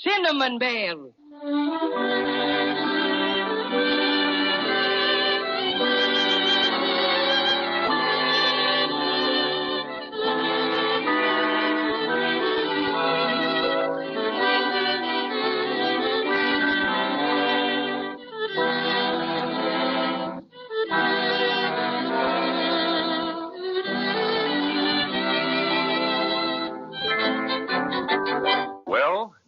Cinnamon Bear.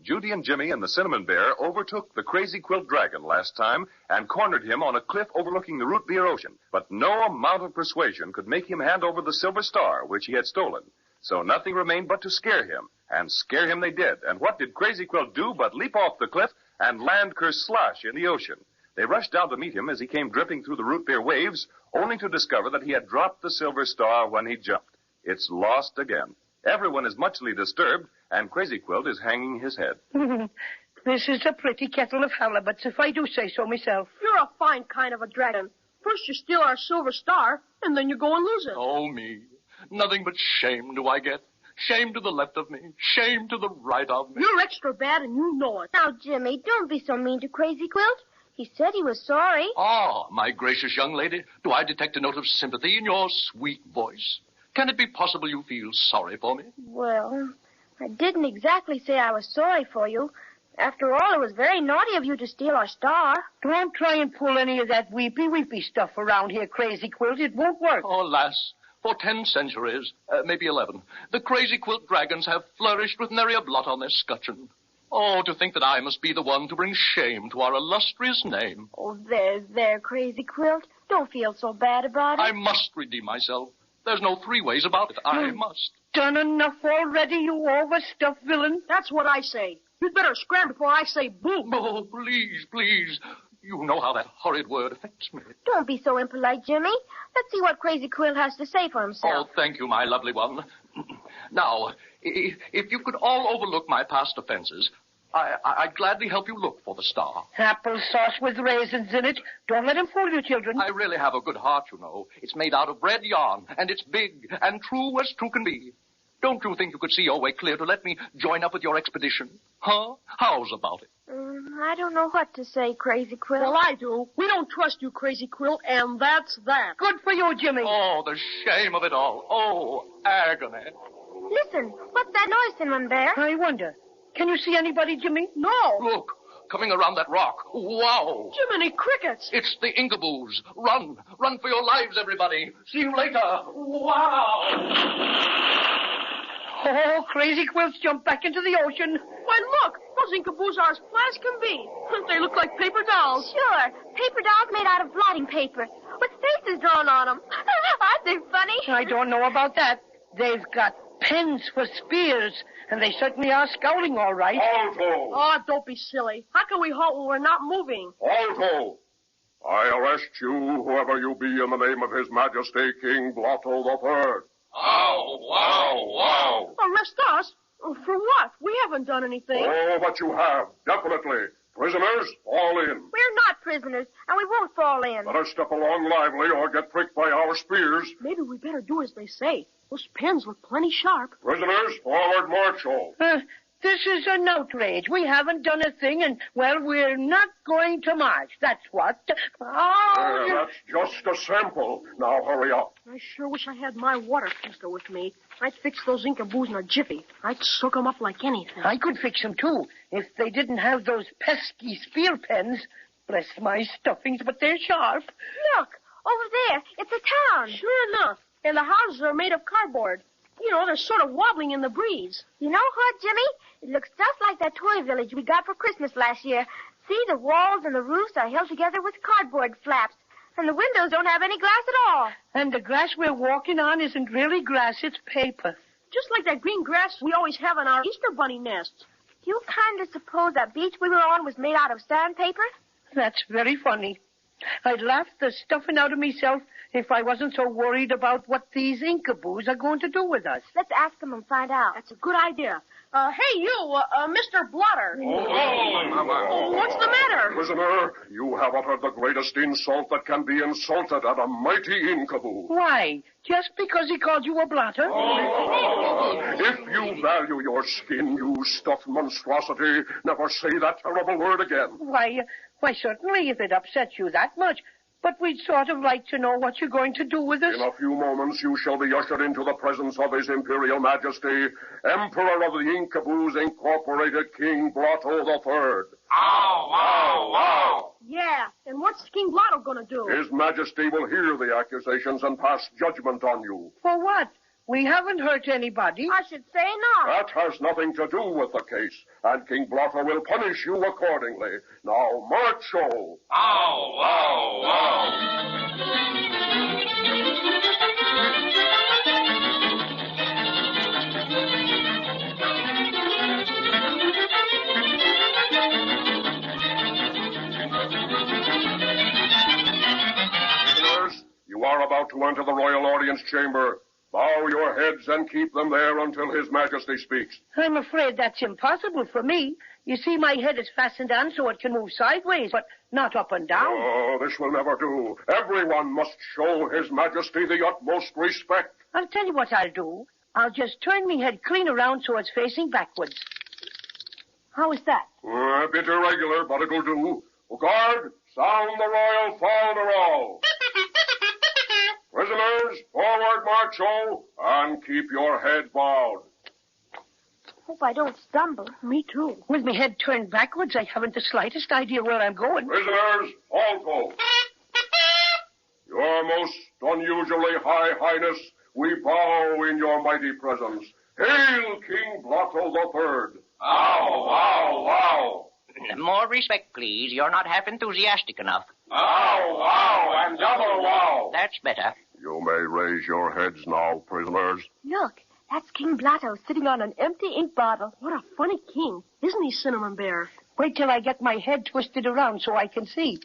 Judy and Jimmy and the Cinnamon Bear overtook the Crazy Quilt Dragon last time and cornered him on a cliff overlooking the Root Beer Ocean. But no amount of persuasion could make him hand over the silver star, which he had stolen. So nothing remained but to scare him. And scare him they did. And what did Crazy Quilt do but leap off the cliff and land kerslosh in the ocean? They rushed down to meet him as he came drifting through the root beer waves, only to discover that he had dropped the silver star when he jumped. It's lost again. Everyone is muchly disturbed, and Crazy Quilt is hanging his head. This is a pretty kettle of halibuts, if I do say so myself. You're a fine kind of a dragon. First you steal our silver star, and then you go and lose it. Oh, me. Nothing but shame do I get. Shame to the left of me. Shame to the right of me. You're extra bad, and you know it. Now, Jimmy, don't be so mean to Crazy Quilt. He said he was sorry. Ah, my gracious young lady, do I detect a note of sympathy in your sweet voice? Can it be possible you feel sorry for me? Well, I didn't exactly say I was sorry for you. After all, it was very naughty of you to steal our star. Don't try and pull any of that weepy stuff around here, Crazy Quilt. It won't work. Oh, lass, for 10 centuries, maybe 11, the Crazy Quilt dragons have flourished with nary a blot on their scutcheon. Oh, to think that I must be the one to bring shame to our illustrious name. Oh, there, Crazy Quilt. Don't feel so bad about it. I must redeem myself. There's no 3 ways about it. I must. Done enough already, you overstuffed villain. That's what I say. You'd better scram before I say boo. Oh, please. You know how that horrid word affects me. Don't be so impolite, Jimmy. Let's see what Crazy Quilt has to say for himself. Oh, thank you, my lovely one. Now, if you could all overlook my past offenses, I'd gladly help you look for the star. Applesauce with raisins in it. Don't let him fool you, children. I really have a good heart, you know. It's made out of red yarn, and it's big and true as true can be. Don't you think you could see your way clear to let me join up with your expedition? Huh? How's about it? I don't know what to say, Crazy Quilt. Well, I do. We don't trust you, Crazy Quilt, and that's that. Good for you, Jimmy. Oh, the shame of it all. Oh, agony. Listen, what's that noise, Cinnamon Bear? I wonder. Can you see anybody, Jimmy? No. Look, coming around that rock. Wow. Jiminy crickets. It's the Inkaboos. Run for your lives, everybody. See you later. Wow. Oh, Crazy Quilt's jumped back into the ocean. Why, look. Those Inkaboos are as flat as can be. They look like paper dolls. Sure. Paper dolls made out of blotting paper with faces drawn on them. Aren't they funny? I don't know about that. They've got pens for spears, and they certainly are scowling all right. Alto! Oh, don't be silly. How can we halt when we're not moving? Alto! I arrest you, whoever you be, in the name of His Majesty King Blotto the Third. Wow. Arrest us? For what? We haven't done anything. Oh, but you have, definitely. Prisoners, fall in. We're not prisoners, and we won't fall in. Better step along lively or get pricked by our spears. Maybe we better do as they say. Those pens look plenty sharp. Prisoners, forward march all. This is an outrage. We haven't done a thing, and, well, we're not going to march. That's what. That's just a sample. Now hurry up. I sure wish I had my water tester with me. I'd fix those Inkaboos in a jiffy. I'd soak them up like anything. I could fix them, too, if they didn't have those pesky spear pens. Bless my stuffings, but they're sharp. Look, over there. It's a town. Sure enough. And the houses are made of cardboard. You know, they're sort of wobbling in the breeze. You know what, Jimmy? It looks just like that toy village we got for Christmas last year. See, the walls and the roofs are held together with cardboard flaps. And the windows don't have any glass at all. And the grass we're walking on isn't really grass, it's paper. Just like that green grass we always have in our Easter bunny nests. Do you kind of suppose that beach we were on was made out of sandpaper? That's very funny. I'd laugh the stuffing out of myself if I wasn't so worried about what these Inkaboos are going to do with us. Let's ask them and find out. That's a good idea. Hey, you, Mr. Blotter. What's the matter? Prisoner, you have uttered the greatest insult that can be insulted at a mighty Inkaboo. Why? Just because he called you a blotter? If you value your skin, you stuffed monstrosity, never say that terrible word again. Why, certainly, if it upsets you that much. But we'd sort of like to know what you're going to do with us. In a few moments, you shall be ushered into the presence of His Imperial Majesty, Emperor of the Inkaboos Incorporated, King Blotto III. Ow, ow, ow. Yeah, and what's King Blotto gonna do? His Majesty will hear the accusations and pass judgment on you. For what? We haven't hurt anybody. I should say not. That has nothing to do with the case, and King Blotto will punish you accordingly. Now, marcho! Ow, ow, ow. Prisoners, you are about to enter the royal audience chamber. Bow your heads and keep them there until His Majesty speaks. I'm afraid that's impossible for me. You see, my head is fastened on so it can move sideways, but not up and down. Oh, this will never do. Everyone must show His Majesty the utmost respect. I'll tell you what I'll do. I'll just turn me head clean around so it's facing backwards. How is that? A bit irregular, but it'll do. Guard, sound the royal falderall. Prisoners, forward marcho, and keep your head bowed. Hope I don't stumble. Me too. With my head turned backwards, I haven't the slightest idea where I'm going. Prisoners, alto. Your most unusually high highness, we bow in your mighty presence. Hail, King Blotto III. Ow, ow, ow. More respect, please. You're not half enthusiastic enough. Ow, ow, and double wow. That's better. You may raise your heads now, prisoners. Look, that's King Blotto sitting on an empty ink bottle. What a funny king. Isn't he, Cinnamon Bear? Wait till I get my head twisted around so I can see.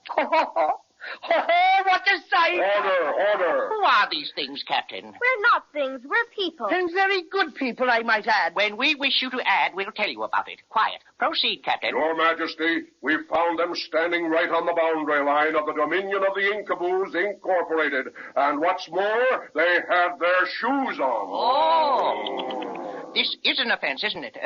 Ho, ho, ho. Ho, ho, what a sight! Order! Who are these things, Captain? We're not things, we're people. And very good people, I might add. When we wish you to add, we'll tell you about it. Quiet. Proceed, Captain. Your Majesty, we found them standing right on the boundary line of the dominion of the Inkaboos Incorporated. And what's more, they had their shoes on. Oh. This is an offense, isn't it?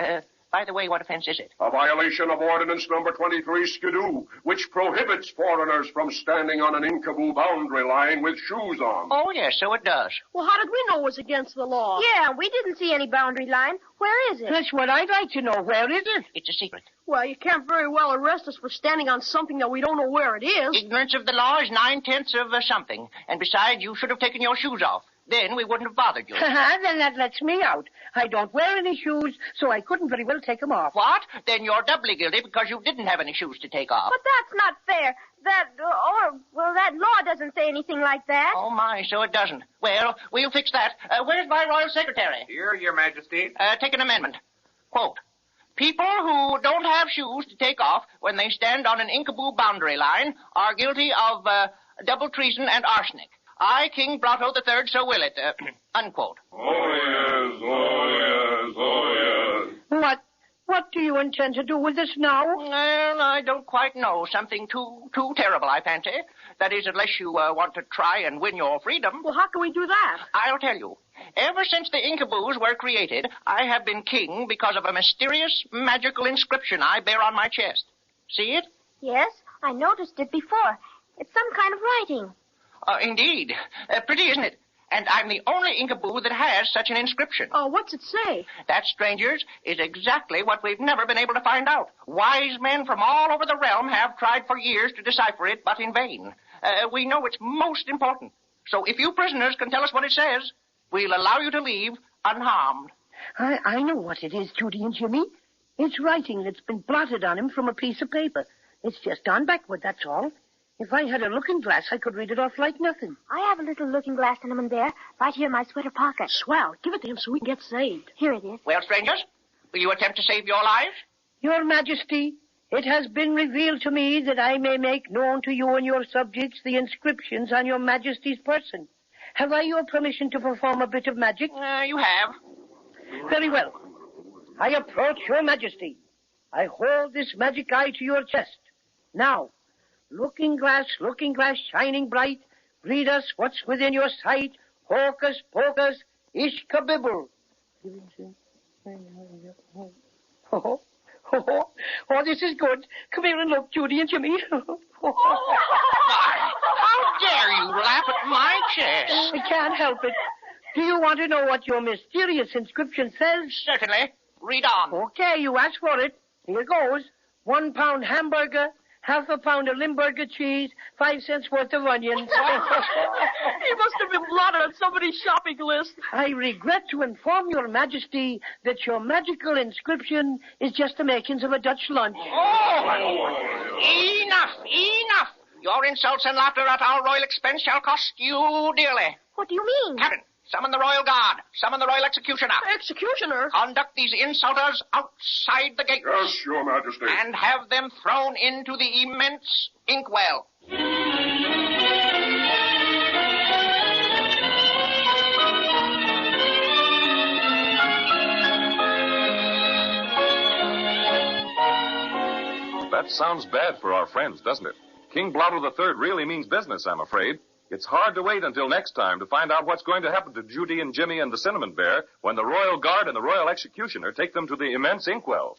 By the way, what offense is it? A violation of Ordinance Number 23 Skidoo, which prohibits foreigners from standing on an Inkaboo boundary line with shoes on. Oh, yes, so it does. Well, how did we know it was against the law? Yeah, we didn't see any boundary line. Where is it? That's what I'd like to know. Where is it? It's a secret. Well, you can't very well arrest us for standing on something that we don't know where it is. Ignorance of the law is 9/10 of something. And besides, you should have taken your shoes off. Then we wouldn't have bothered you. Then that lets me out. I don't wear any shoes, so I couldn't very well take them off. What? Then you're doubly guilty because you didn't have any shoes to take off. But that's not fair. That law doesn't say anything like that. Oh, my, so it doesn't. Well, we'll fix that. Where's my royal secretary? Here, Your Majesty. Take an amendment. Quote, people who don't have shoes to take off when they stand on an Inkaboo boundary line are guilty of double treason and arsenic. I, King Blotto III, so will it. Unquote. Oh, yes, oh, yes, oh, yes. What do you intend to do with this now? Well, I don't quite know. Something too terrible, I fancy. That is, unless you want to try and win your freedom. Well, how can we do that? I'll tell you. Ever since the Inkaboos were created, I have been king because of a mysterious, magical inscription I bear on my chest. See it? Yes, I noticed it before. It's some kind of writing. Indeed. Pretty, isn't it? And I'm the only Inkaboo that has such an inscription. Oh, what's it say? That, strangers, is exactly what we've never been able to find out. Wise men from all over the realm have tried for years to decipher it, but in vain. We know it's most important. So if you prisoners can tell us what it says, we'll allow you to leave unharmed. I know what it is, Judy and Jimmy. It's writing that's been blotted on him from a piece of paper. It's just gone backward, that's all. If I had a looking glass, I could read it off like nothing. I have a little looking glass, Cinnamon Bear, right here in my sweater pocket. Swell. Give it to him so we can get saved. Here it is. Well, strangers, will you attempt to save your lives? Your Majesty, it has been revealed to me that I may make known to you and your subjects the inscriptions on your majesty's person. Have I your permission to perform a bit of magic? You have. Very well. I approach your majesty. I hold this magic eye to your chest. Now, looking glass, shining bright, read us what's within your sight. Hocus pocus, ishkabibble. Oh, this is good. Come here and look, Judy and Jimmy. How dare you laugh at my chest? I can't help it. Do you want to know what your mysterious inscription says? Certainly. Read on. Okay, you asked for it. Here goes. 1 pound hamburger, half a pound of Limburger cheese, 5 cents worth of onions. He must have been blotted on somebody's shopping list. I regret to inform your majesty that your magical inscription is just the makings of a Dutch lunch. Oh! Enough! Your insults and laughter at our royal expense shall cost you dearly. What do you mean? Captain, summon the royal guard. Summon the royal executioner. Executioner? Conduct these insulters outside the gate. Yes, Your Majesty. And have them thrown into the immense inkwell. That sounds bad for our friends, doesn't it? King Blotto III really means business, I'm afraid. It's hard to wait until next time to find out what's going to happen to Judy and Jimmy and the Cinnamon Bear when the Royal Guard and the Royal Executioner take them to the immense inkwell.